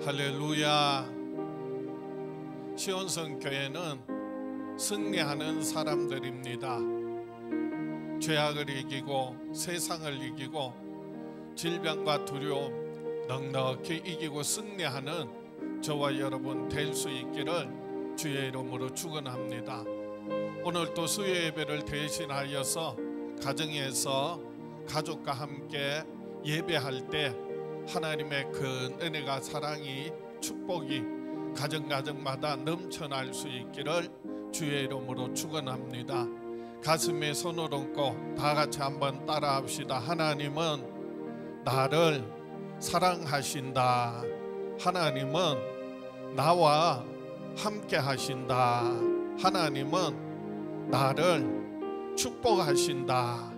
할렐루야. 시온성교회는 승리하는 사람들입니다. 죄악을 이기고 세상을 이기고 질병과 두려움 넉넉히 이기고 승리하는 저와 여러분 될 수 있기를 주의 이름으로 축원합니다. 오늘 또 수요 예배를 대신하여서 가정에서 가족과 함께 예배할 때 하나님의 큰 은혜가 사랑이 축복이 가정마다 넘쳐날 수 있기를 주의 이름으로 축원합니다. 가슴에 손을 얹고 다 같이 한번 따라합시다. 하나님은 나를 사랑하신다. 하나님은 나와 함께 하신다. 하나님은 나를 축복하신다.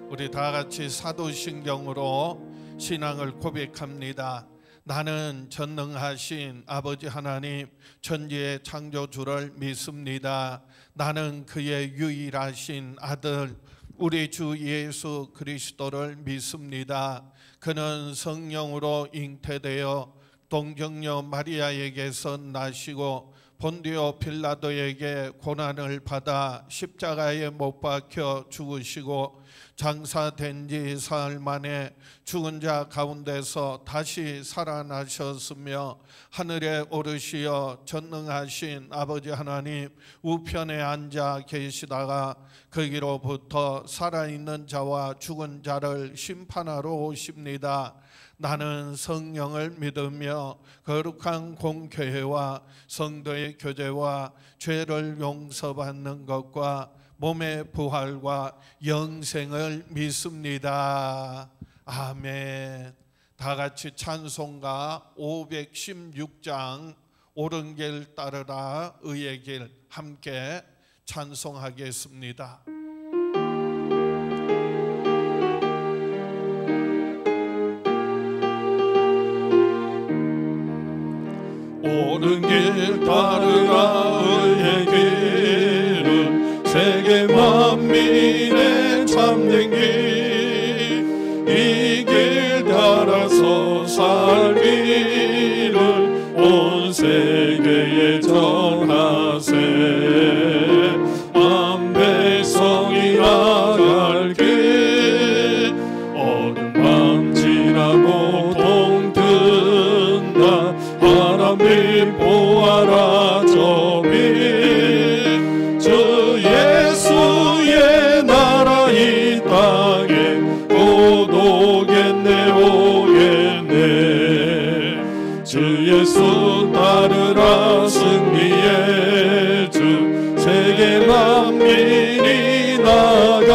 우리 다 같이 사도신경으로 신앙을 고백합니다. 나는 전능하신 아버지 하나님 천지의 창조주를 믿습니다. 나는 그의 유일하신 아들 우리 주 예수 그리스도를 믿습니다. 그는 성령으로 잉태되어 동정녀 마리아에게서 나시고 본디오 빌라도에게 고난을 받아 십자가에 못 박혀 죽으시고 장사된 지 사흘 만에 죽은 자 가운데서 다시 살아나셨으며 하늘에 오르시어 전능하신 아버지 하나님 우편에 앉아 계시다가 거기로부터 살아있는 자와 죽은 자를 심판하러 오십니다. 나는 성령을 믿으며 거룩한 공교회와 성도의 교제와 죄를 용서받는 것과 몸의 부활과 영생을 믿습니다. 아멘. 다 같이 찬송가 516장 옳은 길 따르라 의의 길 함께 찬송하겠습니다. 옳은 길 따르라 의의 길은 세계 만민의 참된 길, 이 길 따라서 살기를 온 세계에 전하세. 만 백성이 나갈 길 어둠 밤 지나고 동든다. 하나님 보아라 저 빛, 주 예수의 나라 이 땅에 곧 오겠네 오겠네. 주 예수 따르라 승리의 주, 세계 만민이 나가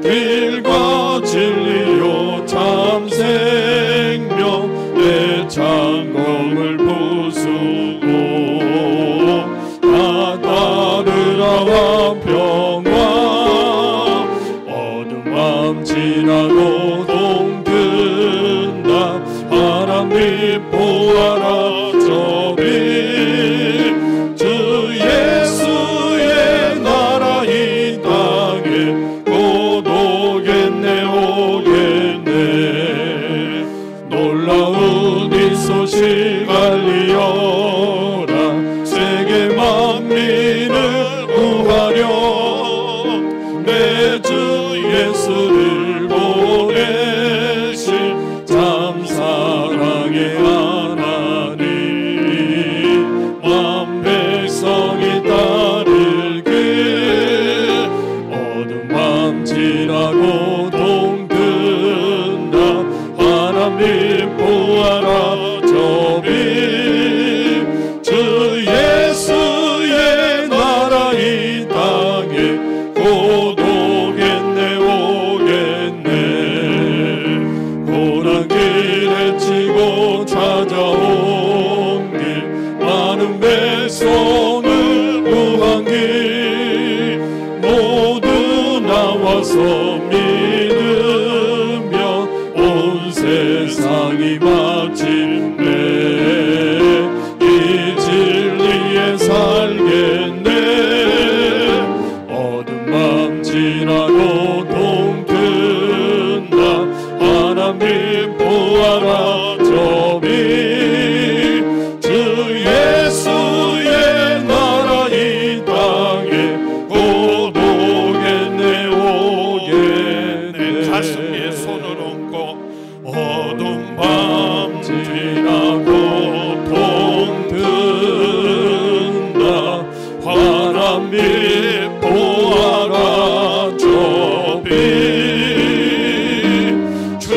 길과 진리요 참 생명 내 창공을 부수고 다 따르라 평화. 어둠 밤 지나고 동든다. 바람이 보아라 저 빛, 주 예수의 나라 이 땅에 곧 오겠네 오겠네. 놀라운 이 소식 알리어라. 세계 만민을 구하려 매주 예수를 보내신 참 사랑의 하나님, 만 백성이 따를 길 어둠 밤 지나고 동든다. 하나님 보아라 저 빛, 주 예수의 나라 이 땅에 곧 오겠네 오겠네. 고난 길에 치고 찾아온 길, 많은 백성을 구한 길 모두 나와서 믿으며 온 세상이 마침내 이 진리에 살겠네. 어둠 밤 지나고 동든다. 하나님 보아라 저 빛, 지나고 동든다 바람이 보아라 좁히 주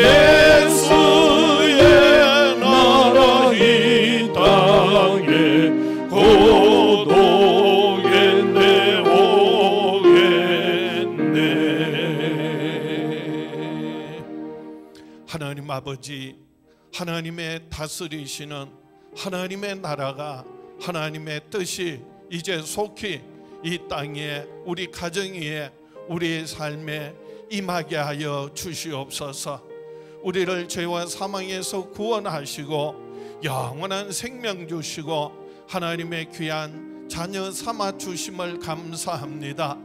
예수의 나라 이 땅에 곧 오겠네 오겠네. 하나님 아버지, 하나님의 다스리시는 하나님의 나라가, 하나님의 뜻이 이제 속히 이 땅에, 우리 가정 위에, 우리의 삶에 임하게 하여 주시옵소서. 우리를 죄와 사망에서 구원하시고 영원한 생명 주시고 하나님의 귀한 자녀 삼아 주심을 감사합니다.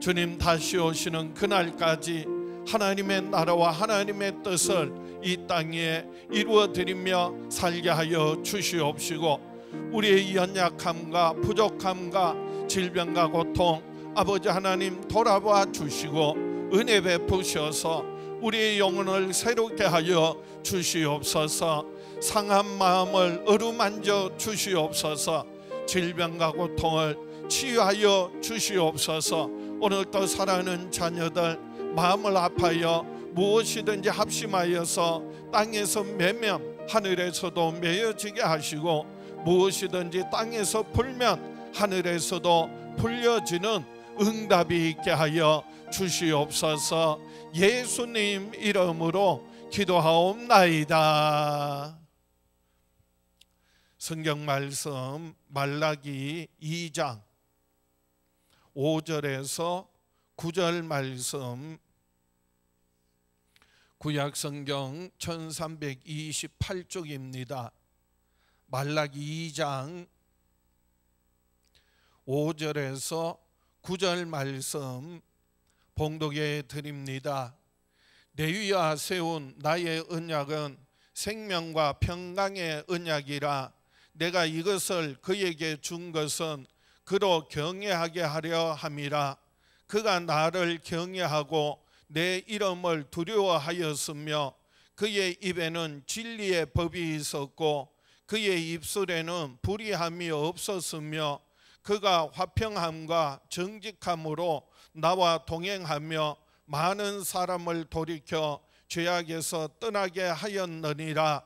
주님 다시 오시는 그날까지 하나님의 나라와 하나님의 뜻을 이 땅에 이루어드리며 살게 하여 주시옵시고, 우리의 연약함과 부족함과 질병과 고통 아버지 하나님 돌아봐 주시고 은혜 베푸셔서 우리의 영혼을 새롭게 하여 주시옵소서. 상한 마음을 어루만져 주시옵소서. 질병과 고통을 치유하여 주시옵소서. 오늘도 사랑하는 자녀들 마음을 아파여 무엇이든지 합심하여서 땅에서 매면 하늘에서도 매어지게 하시고, 무엇이든지 땅에서 풀면 하늘에서도 풀려지는 응답이 있게 하여 주시옵소서. 예수님 이름으로 기도하옵나이다. 성경 말씀 말라기 2장 5절에서 9절 말씀, 구약성경 1328쪽입니다. 말라기 2장 5절에서 9절 말씀 봉독해 드립니다. 내 위에 세운 나의 언약은 생명과 평강의 언약이라. 내가 이것을 그에게 준 것은 그로 경외하게 하려 함이라. 그가 나를 경외하고 내 이름을 두려워하였으며 그의 입에는 진리의 법이 있었고 그의 입술에는 불의함이 없었으며 그가 화평함과 정직함으로 나와 동행하며 많은 사람을 돌이켜 죄악에서 떠나게 하였느니라.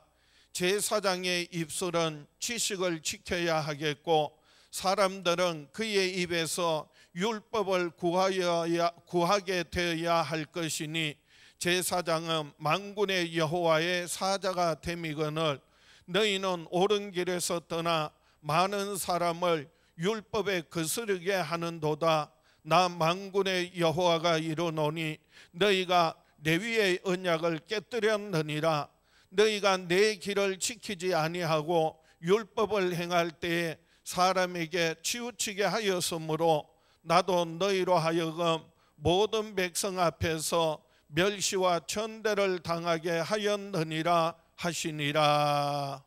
제사장의 입술은 지식을 지켜야 하겠고 사람들은 그의 입에서 율법을 구하게 되어야 할 것이니, 제사장은 만군의 여호와의 사자가 됨이거늘 너희는 옳은 길에서 떠나 많은 사람을 율법에 거스르게 하는도다. 나 만군의 여호와가 이르노니 너희가 레위의 언약을 깨뜨렸느니라. 너희가 내 길을 지키지 아니하고 율법을 행할 때에 사람에게 치우치게 하였으므로 나도 너희로 하여금 모든 백성 앞에서 멸시와 천대를 당하게 하였느니라 하시니라.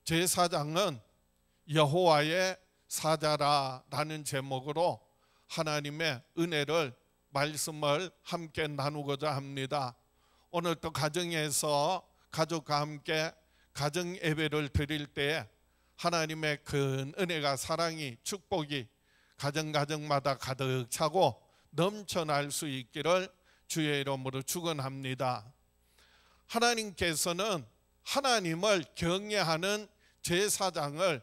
제사장은 여호와의 사자라라는 제목으로 하나님의 은혜를 말씀을 함께 나누고자 합니다. 오늘 또 가정에서 가족과 함께 가정 예배를 드릴 때 하나님의 큰 은혜가, 사랑이, 축복이 가정마다 가득 차고 넘쳐날 수 있기를 주의 이름으로 축원합니다. 하나님께서는 하나님을 경외하는 제사장을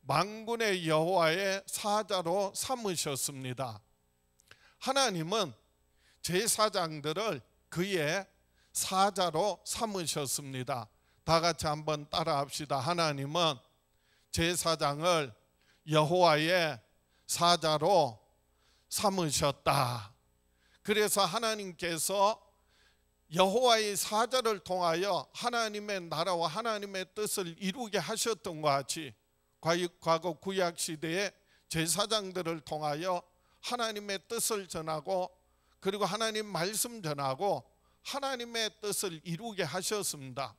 만군의 여호와의 사자로 삼으셨습니다. 하나님은 제사장들을 그의 사자로 삼으셨습니다. 다 같이 한번 따라합시다. 하나님은 제사장을 여호와의 사자로 삼으셨다. 그래서 하나님께서 여호와의 사자를 통하여 하나님의 나라와 하나님의 뜻을 이루게 하셨던 것 같이, 과거 구약 시대에 제사장들을 통하여 하나님의 뜻을 전하고 그리고 하나님 말씀 전하고 하나님의 뜻을 이루게 하셨습니다.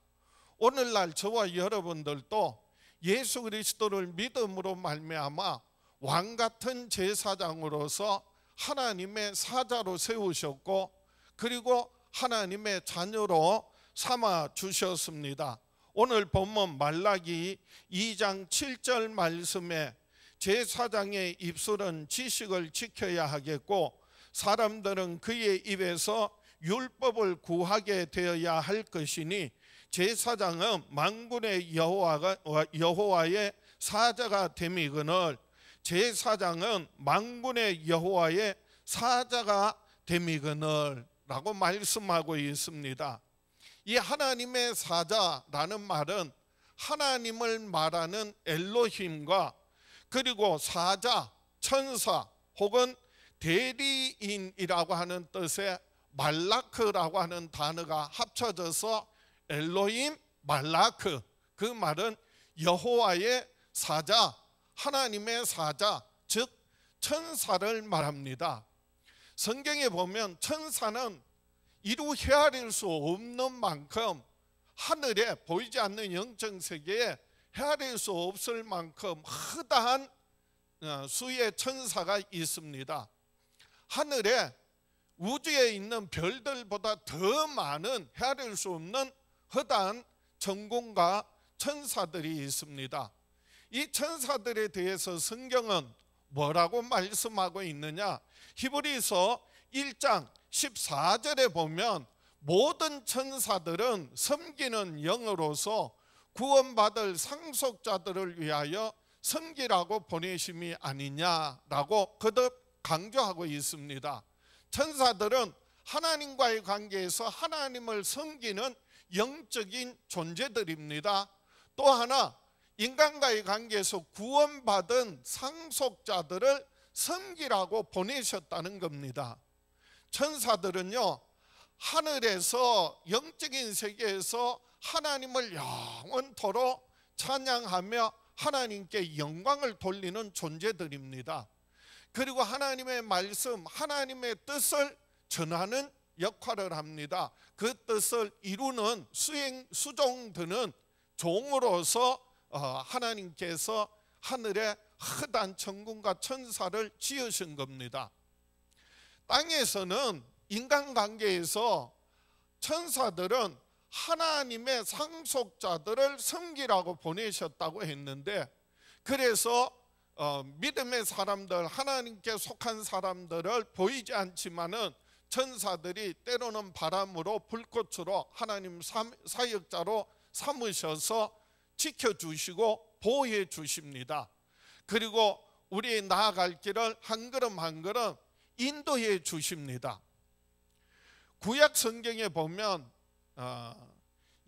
오늘날 저와 여러분들도 예수 그리스도를 믿음으로 말미암아 왕같은 제사장으로서 하나님의 사자로 세우셨고 그리고 하나님의 자녀로 삼아 주셨습니다. 오늘 본문 말라기 2장 7절 말씀에 제사장의 입술은 지식을 지켜야 하겠고 사람들은 그의 입에서 율법을 구하게 되어야 할 것이니 제사장은 만군의 여호와의 사자가 됨이거늘 제사장은 만군의 여호와의 사자가 됨이거늘 라고 말씀하고 있습니다. 이 하나님의 사자라는 말은 하나님을 말하는 엘로힘과 그리고 사자, 천사 혹은 대리인이라고 하는 뜻의 말라크라고 하는 단어가 합쳐져서 엘로힘 말라크, 그 말은 여호와의 사자, 하나님의 사자, 즉 천사를 말합니다. 성경에 보면 천사는 이루 헤아릴 수 없는 만큼 하늘에 보이지 않는 영적 세계에 헤아릴 수 없을 만큼 허다한 수의 천사가 있습니다. 하늘에 우주에 있는 별들보다 더 많은 헤아릴 수 없는 허다한 전공과 천사들이 있습니다. 이 천사들에 대해서 성경은 뭐라고 말씀하고 있느냐? 히브리서 1장 14절에 보면 모든 천사들은 섬기는 영으로서 구원받을 상속자들을 위하여 섬기라고 보내심이 아니냐라고 거듭 강조하고 있습니다. 천사들은 하나님과의 관계에서 하나님을 섬기는 영적인 존재들입니다. 또 하나 인간과의 관계에서 구원받은 상속자들을 섬기라고 보내셨다는 겁니다. 천사들은요, 하늘에서 영적인 세계에서 하나님을 영원토록 찬양하며 하나님께 영광을 돌리는 존재들입니다. 그리고 하나님의 말씀, 하나님의 뜻을 전하는 역할을 합니다. 그 뜻을 이루는 수종드는 종으로서 하나님께서 하늘에 허다한 천군과 천사를 지으신 겁니다. 땅에서는 인간관계에서 천사들은 하나님의 상속자들을 섬기라고 보내셨다고 했는데, 그래서 믿음의 사람들, 하나님께 속한 사람들을 보이지 않지만은 천사들이 때로는 바람으로 불꽃으로 하나님 사역자로 삼으셔서 지켜주시고 보호해 주십니다. 그리고 우리 나아갈 길을 한 걸음 한 걸음 인도해 주십니다. 구약 성경에 보면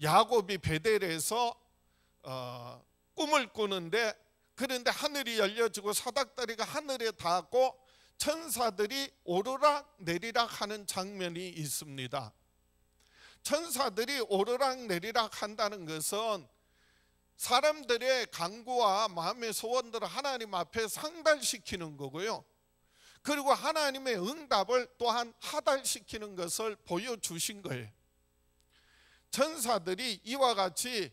야곱이 베델에서 꿈을 꾸는데, 그런데 하늘이 열려지고 사닥다리가 하늘에 닿고 천사들이 오르락 내리락 하는 장면이 있습니다. 천사들이 오르락 내리락 한다는 것은 사람들의 간구와 마음의 소원들을 하나님 앞에 상달시키는 거고요. 그리고 하나님의 응답을 또한 하달시키는 것을 보여주신 거예요. 천사들이 이와 같이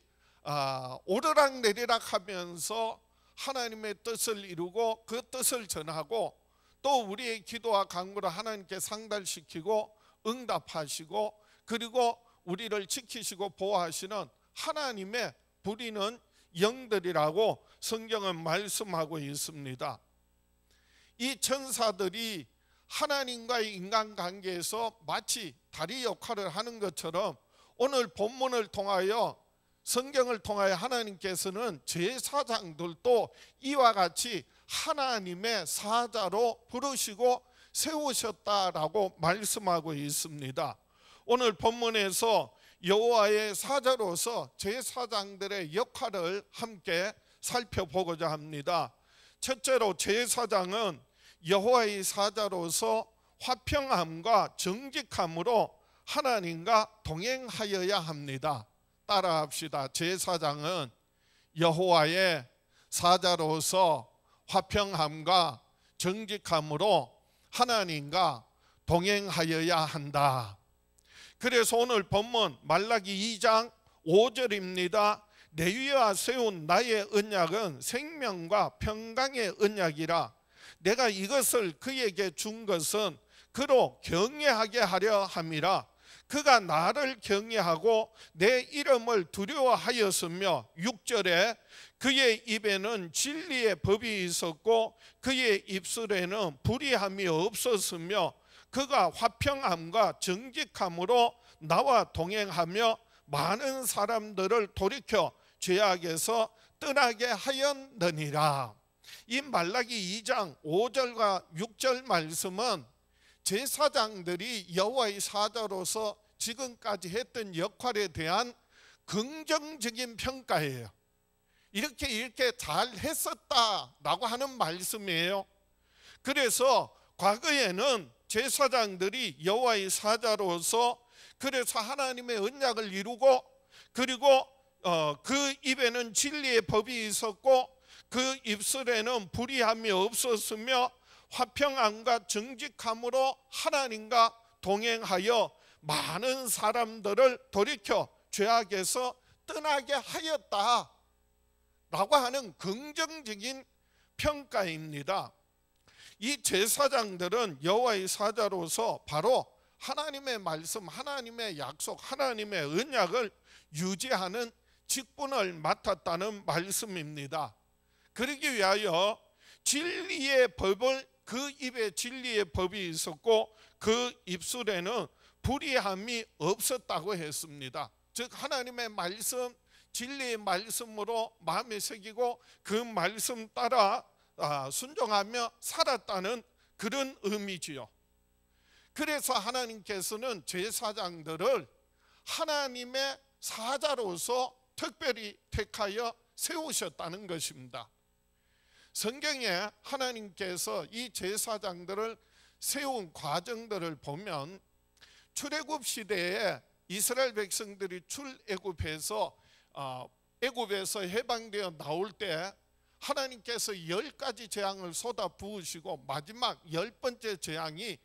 오르락 내리락 하면서 하나님의 뜻을 이루고 그 뜻을 전하고 또 우리의 기도와 간구를 하나님께 상달시키고 응답하시고 그리고 우리를 지키시고 보호하시는 하나님의 부리는 영들이라고 성경은 말씀하고 있습니다. 이 천사들이 하나님과의 인간관계에서 마치 다리 역할을 하는 것처럼 오늘 본문을 통하여 성경을 통하여 하나님께서는 제사장들도 이와 같이 하나님의 사자로 부르시고 세우셨다라고 말씀하고 있습니다. 오늘 본문에서 여호와의 사자로서 제사장들의 역할을 함께 살펴보고자 합니다. 첫째로 제사장은 여호와의 사자로서 화평함과 정직함으로 하나님과 동행하여야 합니다. 따라합시다. 제사장은 여호와의 사자로서 화평함과 정직함으로 하나님과 동행하여야 한다. 그래서 오늘 본문 말라기 2장 5절입니다. 내 위에 세운 나의 언약은 생명과 평강의 언약이라. 내가 이것을 그에게 준 것은 그로 경외하게 하려 함이라. 그가 나를 경외하고 내 이름을 두려워하였으며 6절에 그의 입에는 진리의 법이 있었고 그의 입술에는 불의함이 없었으며 그가 화평함과 정직함으로 나와 동행하며 많은 사람들을 돌이켜 죄악에서 떠나게 하였느니라. 이 말라기 2장 5절과 6절 말씀은 제사장들이 여호와의 사자로서 지금까지 했던 역할에 대한 긍정적인 평가예요. 이렇게 잘 했었다라고 하는 말씀이에요. 그래서 과거에는 제사장들이 여호와의 사자로서 그래서 하나님의 언약을 이루고 그리고 그 입에는 진리의 법이 있었고 그 입술에는 불의함이 없었으며 화평함과 정직함으로 하나님과 동행하여 많은 사람들을 돌이켜 죄악에서 떠나게 하였다 라고 하는 긍정적인 평가입니다. 이 제사장들은 여호와의 사자로서 바로 하나님의 말씀, 하나님의 약속, 하나님의 언약을 유지하는 직분을 맡았다는 말씀입니다. 그러기 위하여 진리의 법을 그 입에 진리의 법이 있었고 그 입술에는 불의함이 없었다고 했습니다. 즉 하나님의 말씀, 진리의 말씀으로 마음에 새기고 그 말씀 따라 순종하며 살았다는 그런 의미지요. 그래서 하나님께서는 제사장들을 하나님의 사자로서 특별히 택하여 세우셨다는 것입니다. 성경에 하나님께서 이 제사장들을 세운 과정들을 보면 출애굽 시대에 이스라엘 백성들이 출애굽해서 애굽에서 해방되어 나올 때 하나님께서 10가지 재앙을 쏟아 부으시고 마지막 10번째 재앙이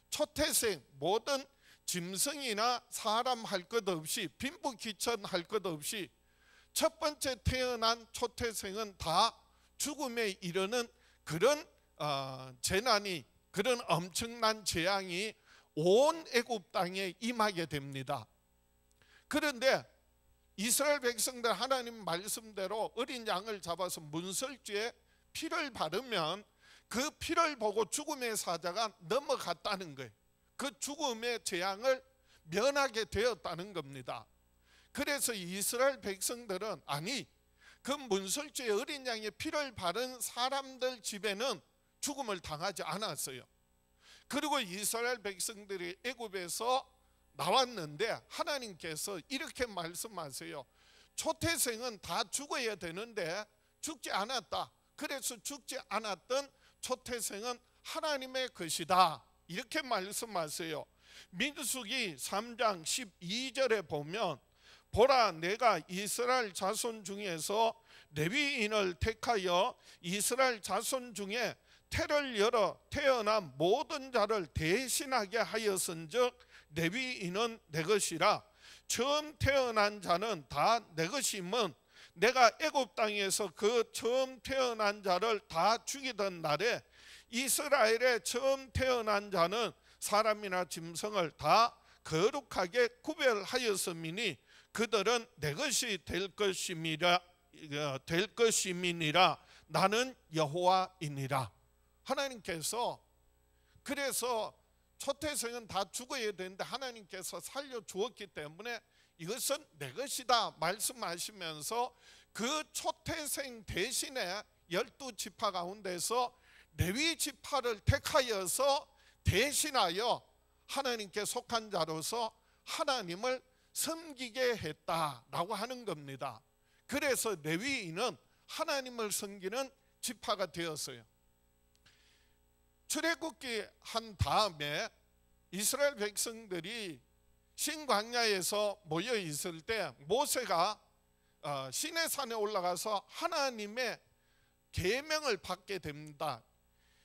초태생 모든 짐승이나 사람 할 것 없이 빈부귀천 할 것 없이 첫 번째 태어난 초태생은 다 죽음에 이르는 그런 재난이 그런 엄청난 재앙이 온 애굽 땅에 임하게 됩니다. 그런데 이스라엘 백성들 하나님 말씀대로 어린 양을 잡아서 문설주에 피를 바르면 그 피를 보고 죽음의 사자가 넘어갔다는 거예요. 그 죽음의 재앙을 면하게 되었다는 겁니다. 그래서 이스라엘 백성들은 아니 그 문설주에 어린 양의 피를 바른 사람들 집에는 죽음을 당하지 않았어요. 그리고 이스라엘 백성들이 애굽에서 나왔는데 하나님께서 이렇게 말씀하세요. 초태생은 다 죽어야 되는데 죽지 않았다. 그래서 죽지 않았던 초태생은 하나님의 것이다. 이렇게 말씀하세요. 민수기 3장 12절에 보면 보라 내가 이스라엘 자손 중에서 레위인을 택하여 이스라엘 자손 중에 태를 열어 태어난 모든 자를 대신하게 하였은즉 레위인은 내 것이라. 처음 태어난 자는 다 내 것임은 내가 애굽 땅에서 그 처음 태어난 자를 다 죽이던 날에 이스라엘의 처음 태어난 자는 사람이나 짐승을 다 거룩하게 구별하였음이니 그들은 내 것이 될 것임이니라. 나는 여호와이니라. 하나님께서 그래서 초태생은 다 죽어야 되는데 하나님께서 살려주었기 때문에 이것은 내 것이다 말씀하시면서 그 초태생 대신에 12지파 가운데서 레위 지파를 택하여서 대신하여 하나님께 속한 자로서 하나님을 섬기게 했다라고 하는 겁니다. 그래서 레위인은 하나님을 섬기는 지파가 되었어요. 출애굽기 한 다음에 이스라엘 백성들이 신광야에서 모여 있을 때 모세가 시내산에 올라가서 하나님의 계명을 받게 됩니다.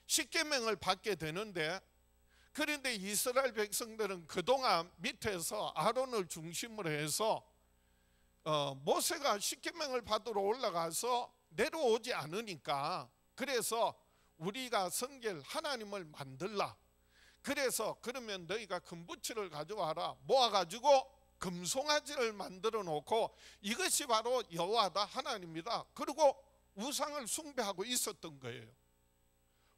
십계명을 받게 되는데 그런데 이스라엘 백성들은 그동안 밑에서 아론을 중심으로 해서 모세가 십계명을 받으러 올라가서 내려오지 않으니까 그래서 우리가 섬길 하나님을 만들라. 그래서 그러면 너희가 금부치를 가져와라. 모아가지고 금송아지를 만들어 놓고 이것이 바로 여호와다 하나님이다. 그리고 우상을 숭배하고 있었던 거예요.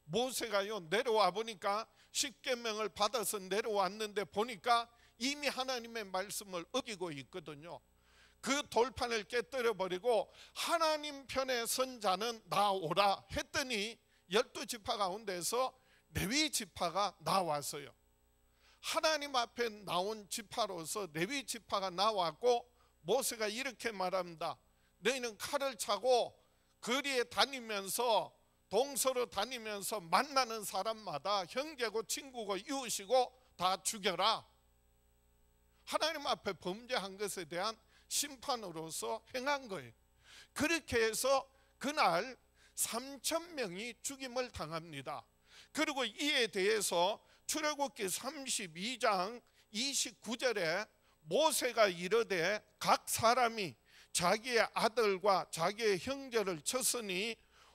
모세가요 내려와 보니까 십계명을 받아서 내려왔는데 보니까 이미 하나님의 말씀을 어기고 있거든요. 그 돌판을 깨뜨려 버리고 하나님 편에 선 자는 나오라 했더니 12지파 가운데서 레위 지파가 나왔어요. 하나님 앞에 나온 지파로서 레위 지파가 나왔고 모세가 이렇게 말합니다. 너희는 칼을 차고 거리에 다니면서 동서로 다니면서 만나는 사람마다 형제고 친구고 이웃이고 다 죽여라. 하나님 앞에 범죄한 것에 대한 심판으로서 행한 거예요. 그렇게 해서 그날 3,000명이 죽임을 당합니다. 그리고 이에 대해서 출애굽기 32장 29절에 모세가 이르되 각 사람이 자기의 아들과 자기의 형제를 쳤으니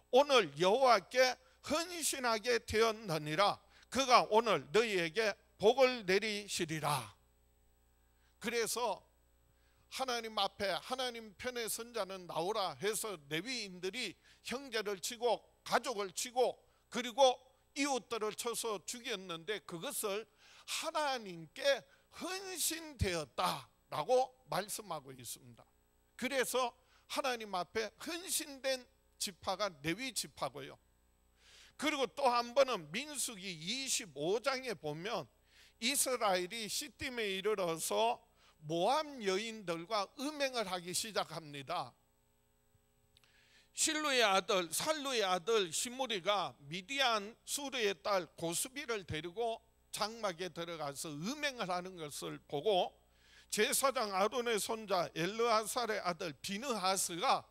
오늘 여호와께 헌신하게 되었느니라. 그가 오늘 너희에게 복을 내리시리라. 그래서 하나님 앞에 하나님 편에 선 자는 나오라 해서 레위인들이 형제를 치고 가족을 치고 그리고 이웃들을 쳐서 죽였는데 그것을 하나님께 헌신되었다라고 말씀하고 있습니다. 그래서 하나님 앞에 헌신된 지파가 레위 지파고요. 그리고 또 한 번은 민수기 25장에 보면 이스라엘이 시딤에 이르러서 모압 여인들과 음행을 하기 시작합니다. 실루의 아들 살루의 아들 시므리가 미디안 수르의 딸 고스비를 데리고 장막에 들어가서 음행을 하는 것을 보고 제사장 아론의 손자 엘르아살의 아들 비느하스가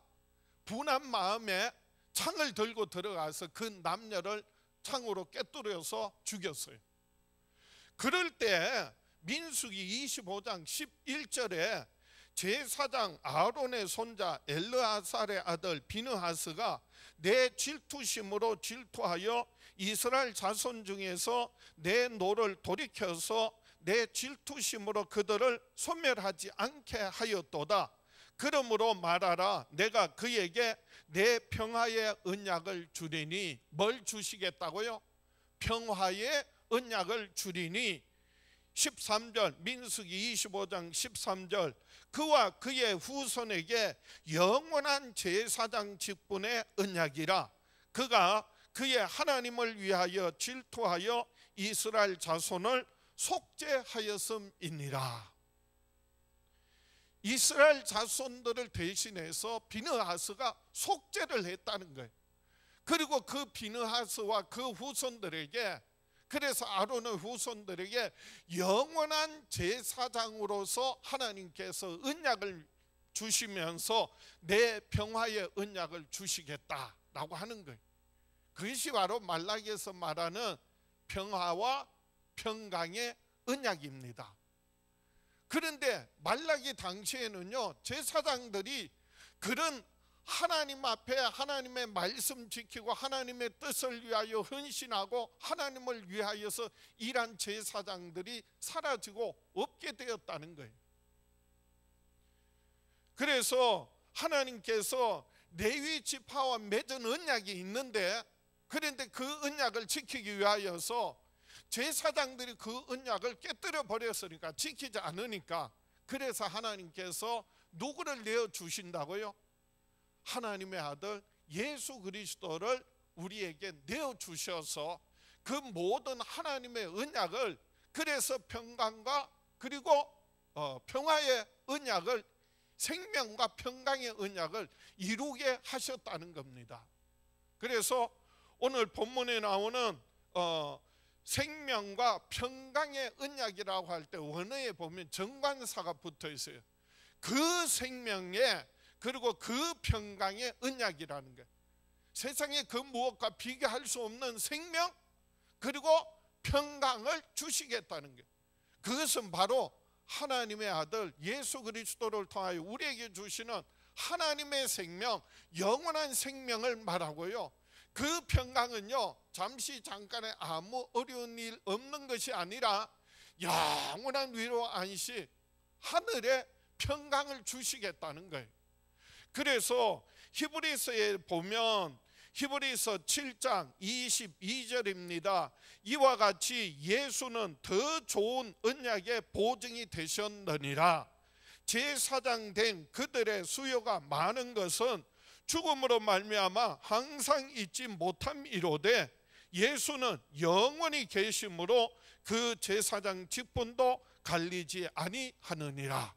분한 마음에 창을 들고 들어가서 그 남녀를 창으로 꿰뚫어서 죽였어요. 그럴 때 민수기 25장 11절에 제사장 아론의 손자 엘르아살의 아들 비느하스가 내 질투심으로 질투하여 이스라엘 자손 중에서 내 노를 돌이켜서 내 질투심으로 그들을 소멸하지 않게 하였도다. 그러므로 말하라. 내가 그에게 내 평화의 언약을 주리니. 뭘 주시겠다고요? 평화의 언약을 주리니. 13절 민수기 25장 13절 그와 그의 후손에게 영원한 제사장 직분의 언약이라. 그가 그의 하나님을 위하여 질투하여 이스라엘 자손을 속죄하였음이니라. 이스라엘 자손들을 대신해서 비느하스가 속죄를 했다는 거예요. 그리고 그 비느하스와 그 후손들에게, 그래서 아론의 후손들에게 영원한 제사장으로서 하나님께서 언약을 주시면서 내 평화의 언약을 주시겠다라고 하는 거예요. 그것이 바로 말라기에서 말하는 평화와 평강의 언약입니다. 그런데 말라기 당시에는요, 제사장들이 그런 하나님 앞에 하나님의 말씀 지키고 하나님의 뜻을 위하여 헌신하고 하나님을 위하여서 일한 제사장들이 사라지고 없게 되었다는 거예요. 그래서 하나님께서 레위 지파와 맺은 언약이 있는데, 그런데 그 언약을 지키기 위하여서 제사장들이 그 언약을 깨뜨려 버렸으니까, 지키지 않으니까, 그래서 하나님께서 누구를 내어주신다고요? 하나님의 아들 예수 그리스도를 우리에게 내어주셔서 그 모든 하나님의 언약을, 그래서 평강과 그리고 평화의 언약을, 생명과 평강의 언약을 이루게 하셨다는 겁니다. 그래서 오늘 본문에 나오는 생명과 평강의 언약이라고 할 때 원어에 보면 정관사가 붙어 있어요. 그 생명에 그리고 그 평강의 언약이라는 거예요. 세상에 그 무엇과 비교할 수 없는 생명 그리고 평강을 주시겠다는 거예요. 그것은 바로 하나님의 아들 예수 그리스도를 통하여 우리에게 주시는 하나님의 생명, 영원한 생명을 말하고요, 그 평강은요, 잠시 잠깐의 아무 어려운 일 없는 것이 아니라 영원한 위로 안식, 하늘의 평강을 주시겠다는 거예요. 그래서 히브리서에 보면 히브리서 7장 22절입니다. 이와 같이 예수는 더 좋은 언약의 보증이 되셨느니라. 제사장 된 그들의 수요가 많은 것은 죽음으로 말미암아 항상 잊지 못함이로되 예수는 영원히 계심으로 그 제사장 직분도 갈리지 아니하느니라.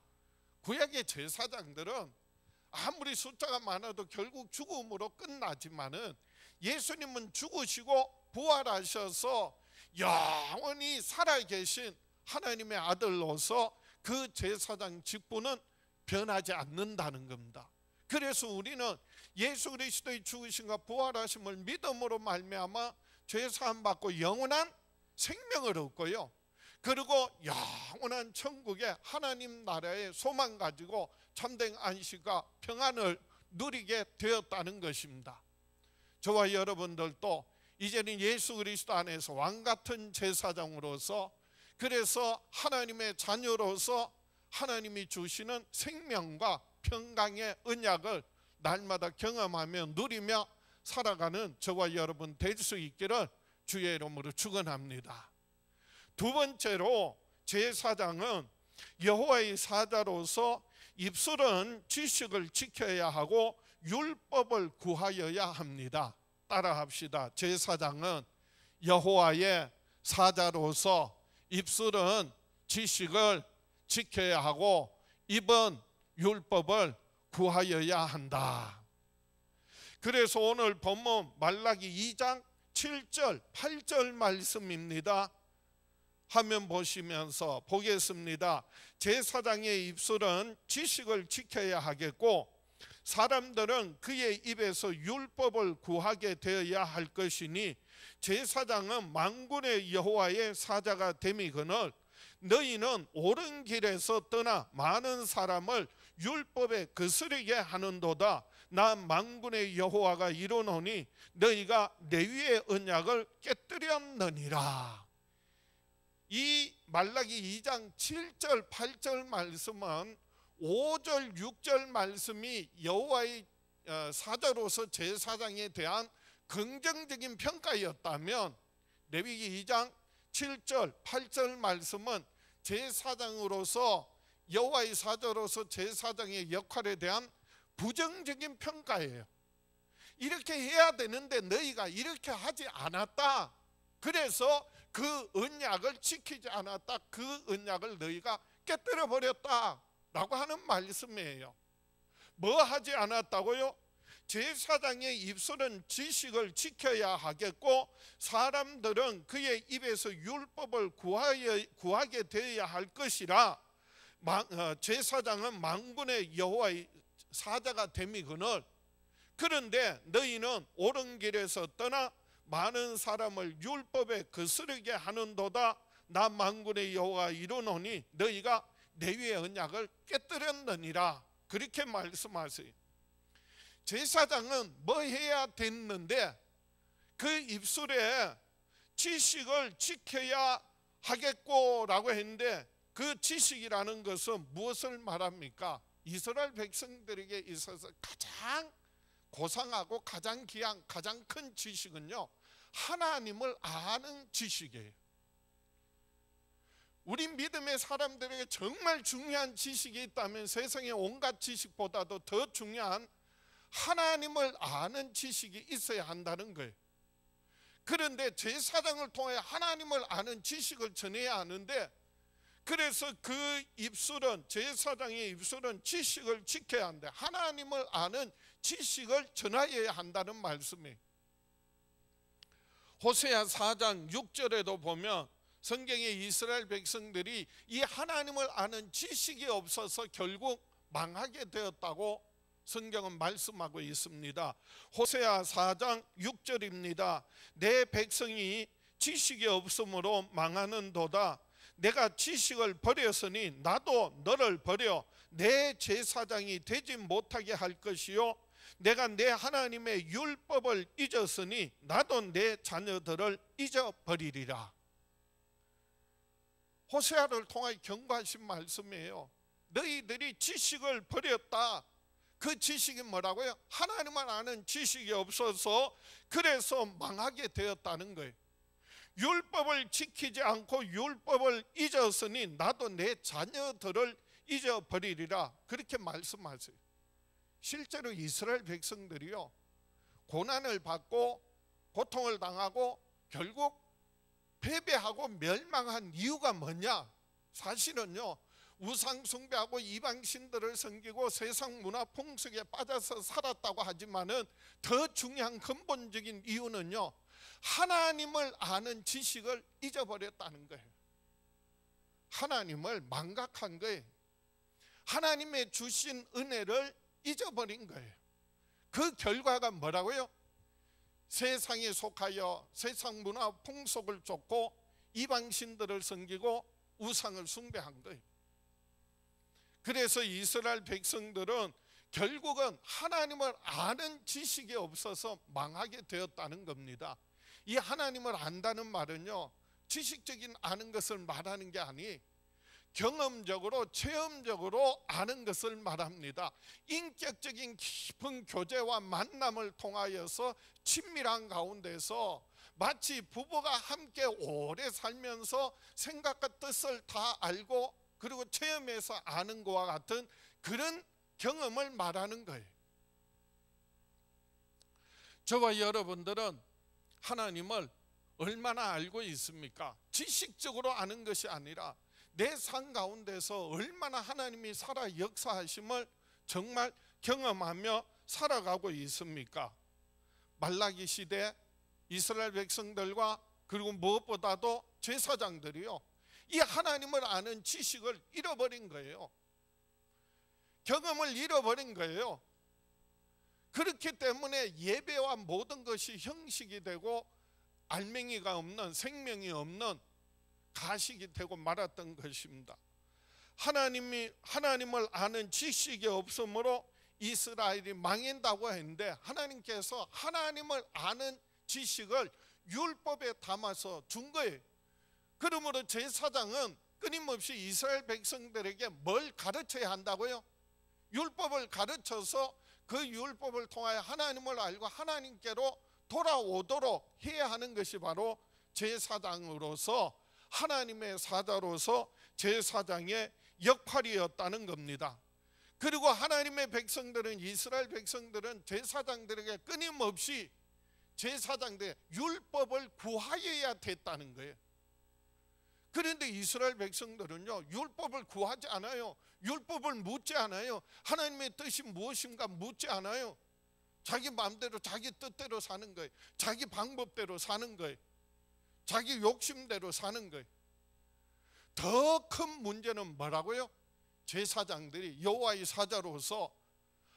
구약의 제사장들은 아무리 숫자가 많아도 결국 죽음으로 끝나지만은 예수님은 죽으시고 부활하셔서 영원히 살아계신 하나님의 아들로서 그 제사장 직분은 변하지 않는다는 겁니다. 그래서 우리는 예수 그리스도의 죽으심과 부활하심을 믿음으로 말미암아 죄사함 받고 영원한 생명을 얻고요, 그리고 영원한 천국의 하나님 나라의 소망 가지고 참된 안식과 평안을 누리게 되었다는 것입니다. 저와 여러분들도 이제는 예수 그리스도 안에서 왕같은 제사장으로서, 그래서 하나님의 자녀로서 하나님이 주시는 생명과 평강의 언약을 날마다 경험하며 누리며 살아가는 저와 여러분 될 수 있기를 주의 이름으로 축원합니다. 두 번째로 제사장은 여호와의 사자로서 입술은 지식을 지켜야 하고 율법을 구하여야 합니다. 따라합시다. 제사장은 여호와의 사자로서 입술은 지식을 지켜야 하고 입은 율법을 구하여야 한다. 그래서 오늘 본문 말라기 2장 7절 8절 말씀입니다. 화면 보시면서 보겠습니다. 제사장의 입술은 지식을 지켜야 하겠고 사람들은 그의 입에서 율법을 구하게 되어야 할 것이니 제사장은 만군의 여호와의 사자가 됨이거늘 너희는 옳은 길에서 떠나 많은 사람을 율법에 거스르게 하는도다. 나 만군의 여호와가 이르노니 너희가 레위의 언약을 깨뜨렸느니라. 이 말라기 2장 7절 8절 말씀은 5절 6절 말씀이 여호와의 사자로서 제사장에 대한 긍정적인 평가였다면 레위기 2장 7절 8절 말씀은 제사장으로서 여호와의 사자로서 제사장의 역할에 대한 부정적인 평가예요. 이렇게 해야 되는데 너희가 이렇게 하지 않았다. 그래서 그 언약을 지키지 않았다. 그 언약을 너희가 깨뜨려 버렸다 라고 하는 말씀이에요. 뭐 하지 않았다고요? 제사장의 입술은 지식을 지켜야 하겠고 사람들은 그의 입에서 율법을 구하게 되어야 할 것이라 제사장은 만군의 여호와의 사자가 됨이거늘 그런데 너희는 옳은 길에서 떠나 많은 사람을 율법에 거스르게 하는도다. 나 만군의 여호와가 이르노니 너희가 레위의 언약을 깨뜨렸느니라. 그렇게 말씀하세요. 제사장은 뭐 해야 됐는데 그 입술에 지식을 지켜야 하겠고라고 했는데 그 지식이라는 것은 무엇을 말합니까? 이스라엘 백성들에게 있어서 가장 고상하고 가장 귀한 가장 큰 지식은요 하나님을 아는 지식이에요. 우리 믿음의 사람들에게 정말 중요한 지식이 있다면 세상의 온갖 지식보다도 더 중요한 하나님을 아는 지식이 있어야 한다는 거예요. 그런데 제사장을 통해 하나님을 아는 지식을 전해야 하는데 그래서 그 입술은 제사장의 입술은 지식을 지켜야 한다. 하나님을 아는 지식을 전하여야 한다는 말씀이에요. 호세아 4장 6절에도 보면 성경의 이스라엘 백성들이 이 하나님을 아는 지식이 없어서 결국 망하게 되었다고 성경은 말씀하고 있습니다. 호세아 4장 6절입니다. 내 백성이 지식이 없으므로 망하는도다. 내가 지식을 버렸으니 나도 너를 버려 내 제사장이 되지 못하게 할 것이요 내가 내 하나님의 율법을 잊었으니 나도 내 자녀들을 잊어버리리라. 호세아를 통해 경고하신 말씀이에요. 너희들이 지식을 버렸다. 그 지식이 뭐라고요? 하나님을 아는 지식이 없어서 그래서 망하게 되었다는 거예요. 율법을 지키지 않고 율법을 잊었으니 나도 내 자녀들을 잊어버리리라. 그렇게 말씀하세요. 실제로 이스라엘 백성들이요, 고난을 받고 고통을 당하고 결국 패배하고 멸망한 이유가 뭐냐? 사실은요, 우상 숭배하고 이방신들을 섬기고 세상 문화 풍속에 빠져서 살았다고 하지만은 더 중요한 근본적인 이유는요, 하나님을 아는 지식을 잊어버렸다는 거예요. 하나님을 망각한 거예요. 하나님의 주신 은혜를 잊어버린 거예요. 그 결과가 뭐라고요? 세상에 속하여 세상 문화 풍속을 쫓고 이방신들을 섬기고 우상을 숭배한 거예요. 그래서 이스라엘 백성들은 결국은 하나님을 아는 지식이 없어서 망하게 되었다는 겁니다. 이 하나님을 안다는 말은요, 지식적인 아는 것을 말하는 게 아니 경험적으로 체험적으로 아는 것을 말합니다. 인격적인 깊은 교제와 만남을 통하여서 친밀한 가운데서 마치 부부가 함께 오래 살면서 생각과 뜻을 다 알고 그리고 체험해서 아는 것과 같은 그런 경험을 말하는 거예요. 저와 여러분들은 하나님을 얼마나 알고 있습니까? 지식적으로 아는 것이 아니라 내 삶 가운데서 얼마나 하나님이 살아 역사하심을 정말 경험하며 살아가고 있습니까? 말라기 시대 이스라엘 백성들과 그리고 무엇보다도 제사장들이요, 이 하나님을 아는 지식을 잃어버린 거예요. 경험을 잃어버린 거예요. 그렇기 때문에 예배와 모든 것이 형식이 되고 알맹이가 없는, 생명이 없는 가식이 되고 말았던 것입니다. 하나님을 아는 지식이 없으므로 이스라엘이 망한다고 했는데, 하나님께서 하나님을 아는 지식을 율법에 담아서 준 거예요. 그러므로 제사장은 끊임없이 이스라엘 백성들에게 뭘 가르쳐야 한다고요? 율법을 가르쳐서 그 율법을 통하여 하나님을 알고 하나님께로 돌아오도록 해야 하는 것이 바로 제사장으로서, 하나님의 사자로서 제사장의 역할이었다는 겁니다. 그리고 하나님의 백성들은, 이스라엘 백성들은 제사장들에게 끊임없이 제사장들의 율법을 구하여야 됐다는 거예요. 그런데 이스라엘 백성들은요, 율법을 구하지 않아요. 율법을 묻지 않아요. 하나님의 뜻이 무엇인가 묻지 않아요. 자기 마음대로 자기 뜻대로 사는 거예요. 자기 방법대로 사는 거예요. 자기 욕심대로 사는 거예요. 더 큰 문제는 뭐라고요? 제사장들이 여호와의 사자로서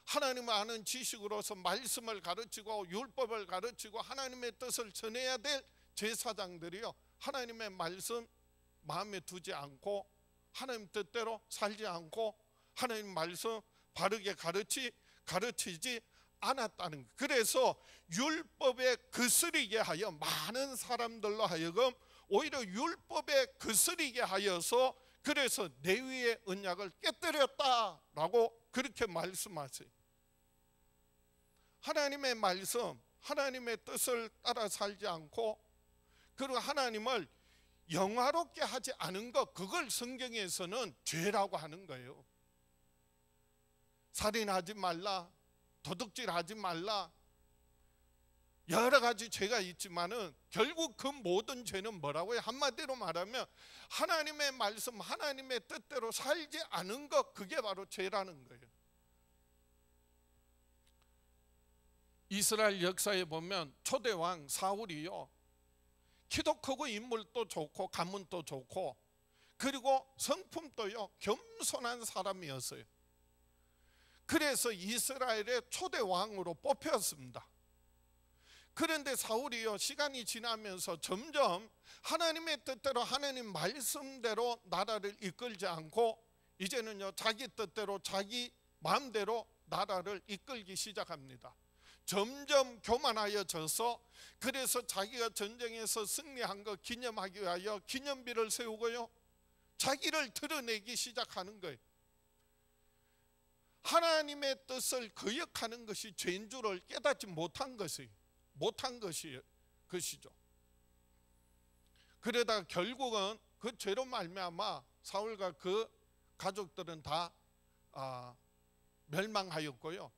하나님을 아는 지식으로서 말씀을 가르치고 율법을 가르치고 하나님의 뜻을 전해야 될 제사장들이요, 하나님의 말씀 마음에 두지 않고 하나님 뜻대로 살지 않고 하나님 말씀 바르게 가르치지 않았다는 거예요. 그래서 율법에 거스리게 하여 많은 사람들로 하여금 오히려 율법에 거스리게 하여서 그래서 레위의 언약을 깨뜨렸다라고 그렇게 말씀하세요. 하나님의 말씀, 하나님의 뜻을 따라 살지 않고 그리고 하나님을 영화롭게 하지 않은 것, 그걸 성경에서는 죄라고 하는 거예요. 살인하지 말라, 도둑질하지 말라, 여러 가지 죄가 있지만은 결국 그 모든 죄는 뭐라고요? 한마디로 말하면 하나님의 말씀, 하나님의 뜻대로 살지 않은 것, 그게 바로 죄라는 거예요. 이스라엘 역사에 보면 초대왕 사울이요, 키도 크고 인물도 좋고 가문도 좋고 그리고 성품도요 겸손한 사람이었어요. 그래서 이스라엘의 초대왕으로 뽑혔습니다. 그런데 사울이요, 시간이 지나면서 점점 하나님의 뜻대로 하나님 말씀대로 나라를 이끌지 않고 이제는요 자기 뜻대로 자기 마음대로 나라를 이끌기 시작합니다. 점점 교만하여져서 그래서 자기가 전쟁에서 승리한 거 기념하기 위하여 기념비를 세우고요, 자기를 드러내기 시작하는 거예요. 하나님의 뜻을 거역하는 것이 죄인 줄을 깨닫지 못한 것이죠. 그러다가 결국은 그 죄로 말미암아 사울과 그 가족들은 다 멸망하였고요,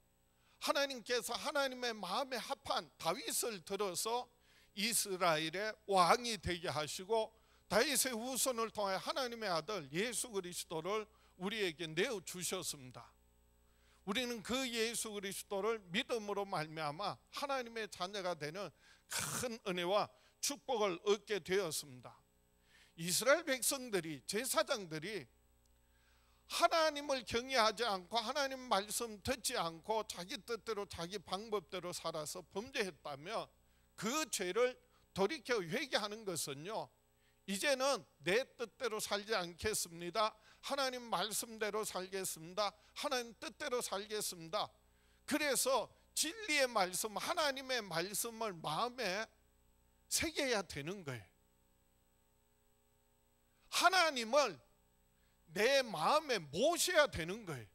하나님께서 하나님의 마음에 합한 다윗을 들어서 이스라엘의 왕이 되게 하시고 다윗의 후손을 통해 하나님의 아들 예수 그리스도를 우리에게 내어주셨습니다. 우리는 그 예수 그리스도를 믿음으로 말미암아 하나님의 자녀가 되는 큰 은혜와 축복을 얻게 되었습니다. 이스라엘 백성들이, 제사장들이 하나님을 경외하지 않고 하나님 말씀 듣지 않고 자기 뜻대로 자기 방법대로 살아서 범죄했다면 그 죄를 돌이켜 회개하는 것은요, 이제는 내 뜻대로 살지 않겠습니다, 하나님 말씀대로 살겠습니다, 하나님 뜻대로 살겠습니다. 그래서 진리의 말씀, 하나님의 말씀을 마음에 새겨야 되는 거예요. 하나님을 내 마음에 모셔야 되는 거예요.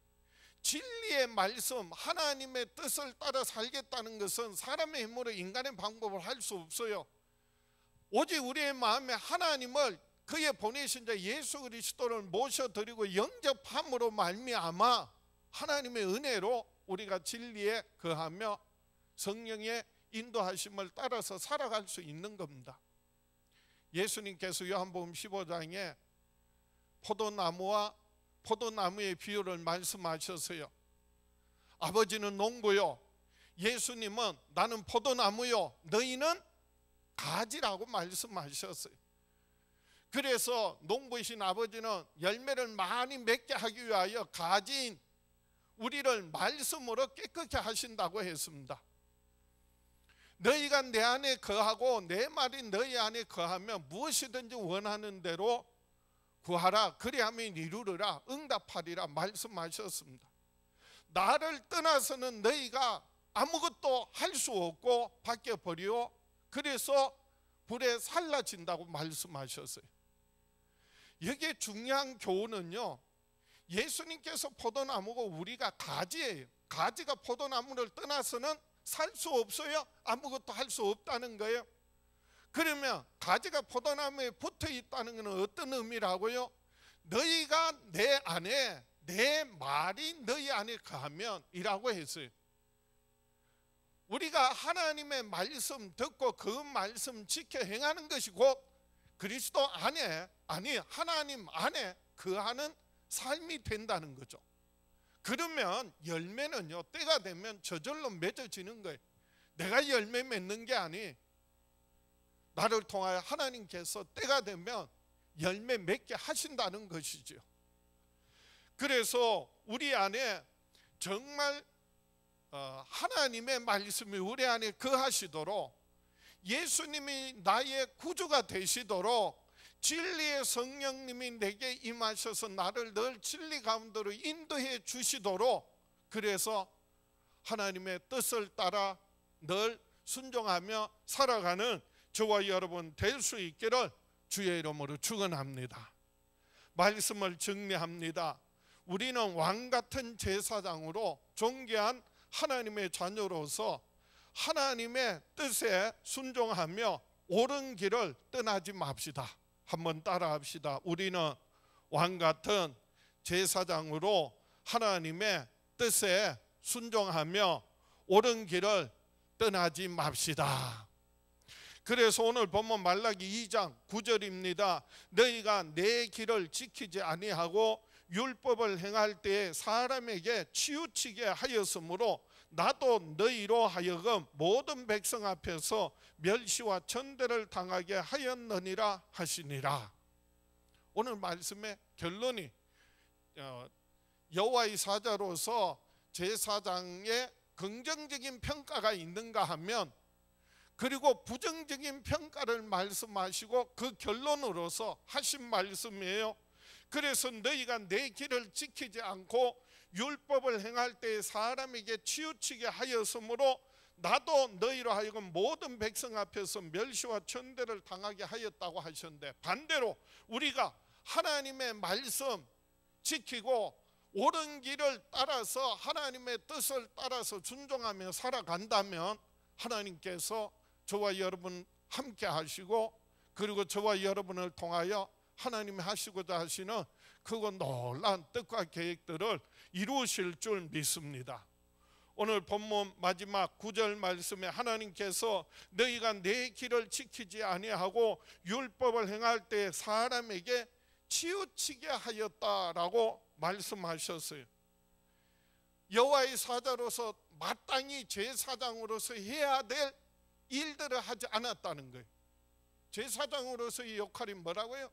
진리의 말씀, 하나님의 뜻을 따라 살겠다는 것은 사람의 힘으로, 인간의 방법으로 할 수 없어요. 오직 우리의 마음에 하나님을, 그의 보내신 자 예수 그리스도를 모셔드리고 영접함으로 말미암아 하나님의 은혜로 우리가 진리에 거하며 성령의 인도하심을 따라서 살아갈 수 있는 겁니다. 예수님께서 요한복음 15장에 포도나무와 포도나무의 비유를 말씀하셨어요. 아버지는 농부요, 예수님은 나는 포도나무요, 너희는 가지라고 말씀하셨어요. 그래서 농부이신 아버지는 열매를 많이 맺게 하기 위하여 가지인 우리를 말씀으로 깨끗게 하신다고 했습니다. 너희가 내 안에 거하고 내 말이 너희 안에 거하면 무엇이든지 원하는 대로 구하라, 그리하면 이루리라, 응답하리라 말씀하셨습니다. 나를 떠나서는 너희가 아무것도 할 수 없고 밖에 버리오, 그래서 불에 살라진다고 말씀하셨어요. 여기에 중요한 교훈은요, 예수님께서 포도나무고 우리가 가지예요. 가지가 포도나무를 떠나서는 살 수 없어요. 아무것도 할 수 없다는 거예요. 그러면 가지가 포도나무에 붙어 있다는 것은 어떤 의미라고요? 너희가 내 안에, 내 말이 너희 안에 거하면 이라고 했어요. 우리가 하나님의 말씀 듣고 그 말씀 지켜 행하는 것이 곧 그리스도 안에, 아니 하나님 안에 거하는 삶이 된다는 거죠. 그러면 열매는요, 때가 되면 저절로 맺어지는 거예요. 내가 열매 맺는 게 아니, 나를 통하여 하나님께서 때가 되면 열매 맺게 하신다는 것이죠. 그래서 우리 안에 정말 하나님의 말씀이 우리 안에 거하시도록, 예수님이 나의 구주가 되시도록 진리의 성령님이 내게 임하셔서 나를 늘 진리 가운데로 인도해 주시도록, 그래서 하나님의 뜻을 따라 늘 순종하며 살아가는 저와 여러분 될 수 있기를 주의 이름으로 축원합니다. 말씀을 정리합니다. 우리는 왕같은 제사장으로 존귀한 하나님의 자녀로서 하나님의 뜻에 순종하며 옳은 길을 떠나지 맙시다. 한번 따라합시다. 우리는 왕같은 제사장으로 하나님의 뜻에 순종하며 옳은 길을 떠나지 맙시다. 그래서 오늘 본문 말라기 2장 9절입니다. 너희가 내 길을 지키지 아니하고 율법을 행할 때에 사람에게 치우치게 하였으므로 나도 너희로 하여금 모든 백성 앞에서 멸시와 천대를 당하게 하였느니라 하시니라. 오늘 말씀의 결론이 여호와의 사자로서 제사장의 긍정적인 평가가 있는가 하면, 그리고 부정적인 평가를 말씀하시고 그 결론으로서 하신 말씀이에요. 그래서 너희가 내 길을 지키지 않고 율법을 행할 때 사람에게 치우치게 하였으므로 나도 너희로 하여금 모든 백성 앞에서 멸시와 천대를 당하게 하였다고 하셨는데, 반대로 우리가 하나님의 말씀 지키고 옳은 길을 따라서 하나님의 뜻을 따라서 순종하며 살아간다면 하나님께서 저와 여러분 함께 하시고, 그리고 저와 여러분을 통하여 하나님이 하시고자 하시는 그거 놀라운 뜻과 계획들을 이루실 줄 믿습니다. 오늘 본문 마지막 9절 말씀에 하나님께서 너희가 내 길을 지키지 아니하고 율법을 행할 때 사람에게 치우치게 하였다라고 말씀하셨어요. 여호와의 사자로서 마땅히 제사장으로서 해야 될 일들을 하지 않았다는 거예요. 제사장으로서의 역할이 뭐라고요?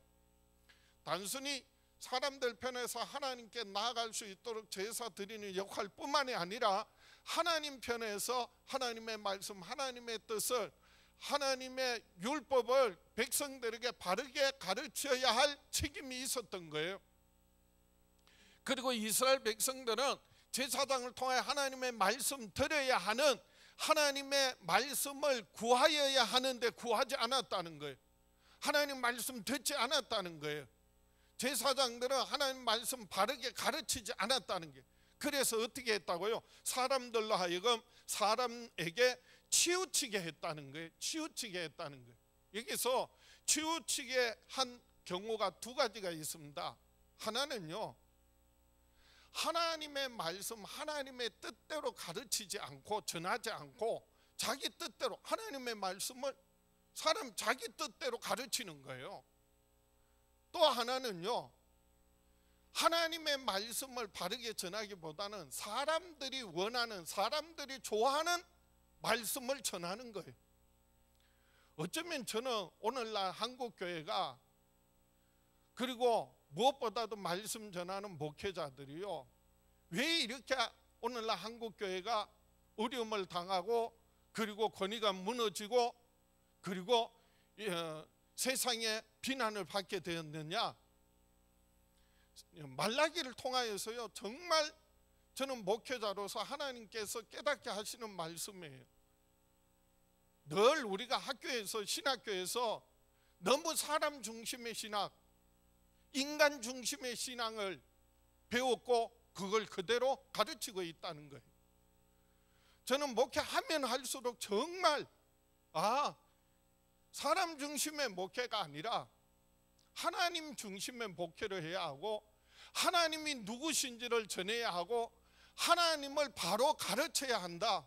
단순히 사람들 편에서 하나님께 나아갈 수 있도록 제사 드리는 역할뿐만이 아니라 하나님 편에서 하나님의 말씀, 하나님의 뜻을, 하나님의 율법을 백성들에게 바르게 가르쳐야 할 책임이 있었던 거예요. 그리고 이스라엘 백성들은 제사장을 통해 하나님의 말씀 들어야 하는, 하나님의 말씀을 구하여야 하는데 구하지 않았다는 거예요. 하나님 말씀 듣지 않았다는 거예요. 제사장들은 하나님 말씀 바르게 가르치지 않았다는 게, 그래서 어떻게 했다고요? 사람들로 하여금 사람에게 치우치게 했다는 거예요. 치우치게 했다는 거예요. 여기서 치우치게 한 경우가 두 가지가 있습니다. 하나는요, 하나님의 말씀, 하나님의 뜻대로 가르치지 않고 전하지 않고 자기 뜻대로 하나님의 말씀을 사람 자기 뜻대로 가르치는 거예요. 또 하나는요, 하나님의 말씀을 바르게 전하기보다는 사람들이 원하는, 사람들이 좋아하는 말씀을 전하는 거예요. 어쩌면 저는 오늘날 한국교회가, 그리고 무엇보다도 말씀 전하는 목회자들이요, 왜 이렇게 오늘날 한국교회가 어려움을 당하고, 그리고 권위가 무너지고, 그리고 세상에 비난을 받게 되었느냐? 말라기를 통하여서요, 정말 저는 목회자로서 하나님께서 깨닫게 하시는 말씀이에요. 늘 우리가 학교에서, 신학교에서 너무 사람 중심의 신학, 인간 중심의 신앙을 배웠고 그걸 그대로 가르치고 있다는 거예요. 저는 목회하면 할수록 정말 사람 중심의 목회가 아니라 하나님 중심의 목회를 해야 하고, 하나님이 누구신지를 전해야 하고, 하나님을 바로 가르쳐야 한다.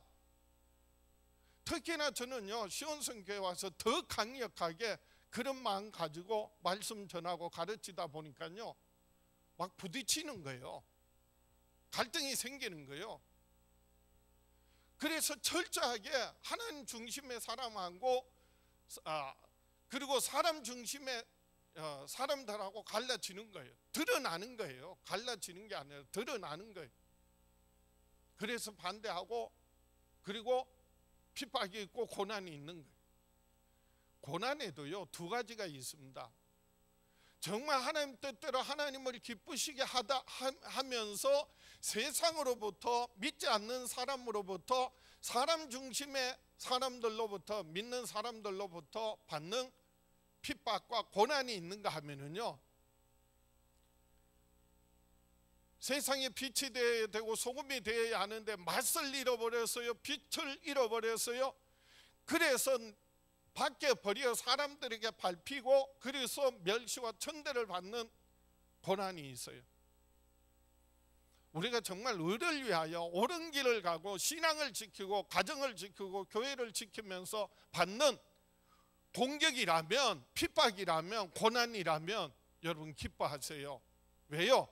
특히나 저는요, 시온성교회 와서 더 강력하게 그런 마음 가지고 말씀 전하고 가르치다 보니까요, 막 부딪히는 거예요. 갈등이 생기는 거예요. 그래서 철저하게 하나님 중심의 사람하고, 그리고 사람 중심의 사람들하고 갈라지는 거예요. 드러나는 거예요. 갈라지는 게 아니라 드러나는 거예요. 그래서 반대하고, 그리고 핍박이 있고 고난이 있는 거예요. 고난에도요, 두 가지가 있습니다. 정말 하나님 뜻대로 하나님을 기쁘시게 하면서 세상으로부터, 믿지 않는 사람으로부터, 사람 중심의 사람들로부터, 믿는 사람들로부터 받는 핍박과 고난이 있는가 하면은요, 세상에 빛이 되어야 되고 소금이 되어야 하는데 맛을 잃어버렸어요. 빛을 잃어버렸어요. 그래서 밖에 버려 사람들에게 밟히고, 그래서 멸시와 천대를 받는 고난이 있어요. 우리가 정말 의를 위하여 옳은 길을 가고 신앙을 지키고 가정을 지키고 교회를 지키면서 받는 공격이라면, 핍박이라면, 고난이라면 여러분 기뻐하세요. 왜요?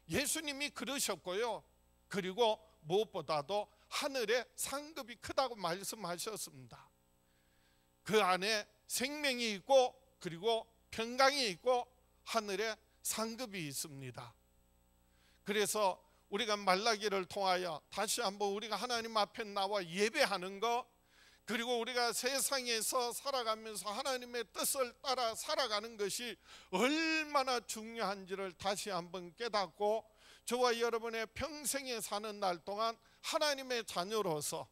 예수님이 그러셨고요, 그리고 무엇보다도 하늘의 상급이 크다고 말씀하셨습니다. 그 안에 생명이 있고, 그리고 평강이 있고, 하늘의 상급이 있습니다. 그래서 우리가 말라기를 통하여 다시 한번 우리가 하나님 앞에 나와 예배하는 것, 그리고 우리가 세상에서 살아가면서 하나님의 뜻을 따라 살아가는 것이 얼마나 중요한지를 다시 한번 깨닫고, 저와 여러분의 평생에 사는 날 동안 하나님의 자녀로서,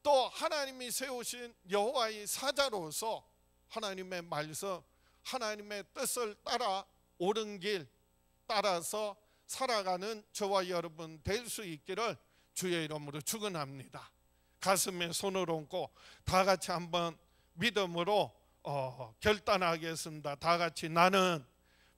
또 하나님이 세우신 여호와의 사자로서 하나님의 말씀, 하나님의 뜻을 따라 옳은 길 따라서 살아가는 저와 여러분 될 수 있기를 주의 이름으로 축원합니다. 가슴에 손을 얹고 다 같이 한번 믿음으로 결단하겠습니다. 다 같이 나는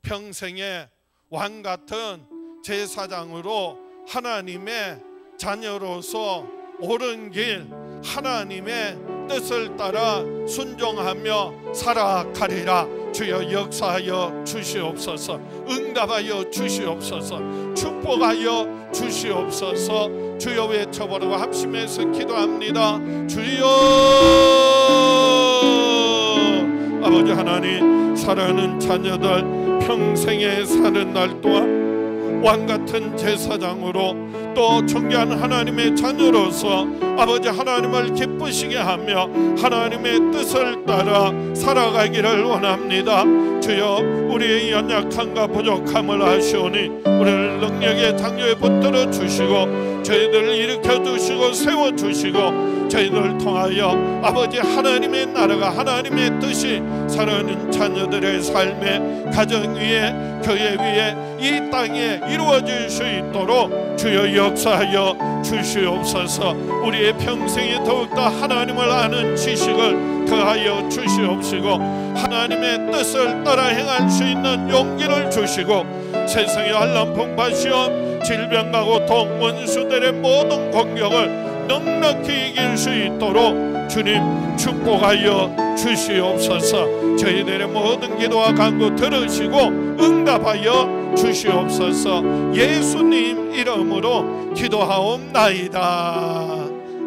평생에 왕같은 제사장으로 하나님의 자녀로서 옳은 길, 하나님의 뜻을 따라 순종하며 살아가리라. 주여 역사하여 주시옵소서. 응답하여 주시옵소서. 축복하여 주시옵소서. 주여 외쳐보라고 합심해서 기도합니다. 주여. 아버지 하나님, 사랑하는 자녀들 평생에 사는 날 동안 왕같은 제사장으로 또 존귀한 하나님의 자녀로서 아버지 하나님을 기쁘시게 하며 하나님의 뜻을 따라 살아가기를 원합니다. 주여, 우리의 연약함과 부족함을 아시오니 우리를 능력의 장료에 붙들어 주시고 저희들을 일으켜 주시고 세워 주시고 저희들을 통하여 아버지 하나님의 나라가, 하나님의 뜻이 사랑하는 자녀들의 삶에, 가정 위에, 교회 위에, 이 땅에 이루어질 수 있도록 주여 역사하여 주시옵소서. 우리의 평생에 더욱더 하나님을 아는 지식을 더하여 주시옵시고 하나님의 뜻을 따라 행할 수 있는 용기를 주시고 세상의 한란 풍파시험, 질병과 고통, 원수들의 모든 공격을 넉넉히 이길 수 있도록 주님 축복하여 주시옵소서. 저희들의 모든 기도와 간구 들으시고 응답하여 주시옵소서. 예수님 이름으로 기도하옵나이다.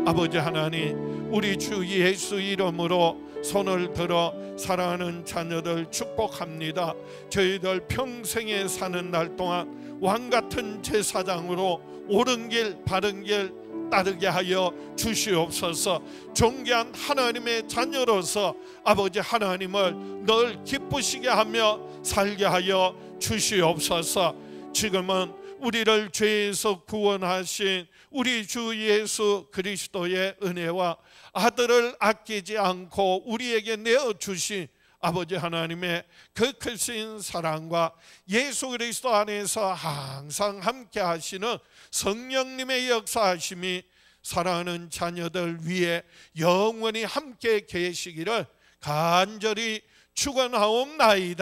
아버지 하나님, 우리 주 예수 이름으로 손을 들어 사랑하는 자녀들 축복합니다. 저희들 평생에 사는 날 동안 왕같은 제사장으로 옳은 길, 바른 길 따르게 하여 주시옵소서. 존귀한 하나님의 자녀로서 아버지 하나님을 늘 기쁘시게 하며 살게 하여 주시옵소서. 지금은 우리를 죄에서 구원하신 우리 주 예수 그리스도의 은혜와 아들을 아끼지 않고 우리에게 내어주신 아버지 하나님의 그 크신 사랑과 예수 그리스도 안에서 항상 함께 하시는 성령님의 역사하심이 사랑하는 자녀들 위에 영원히 함께 계시기를 간절히 축원하옵나이다.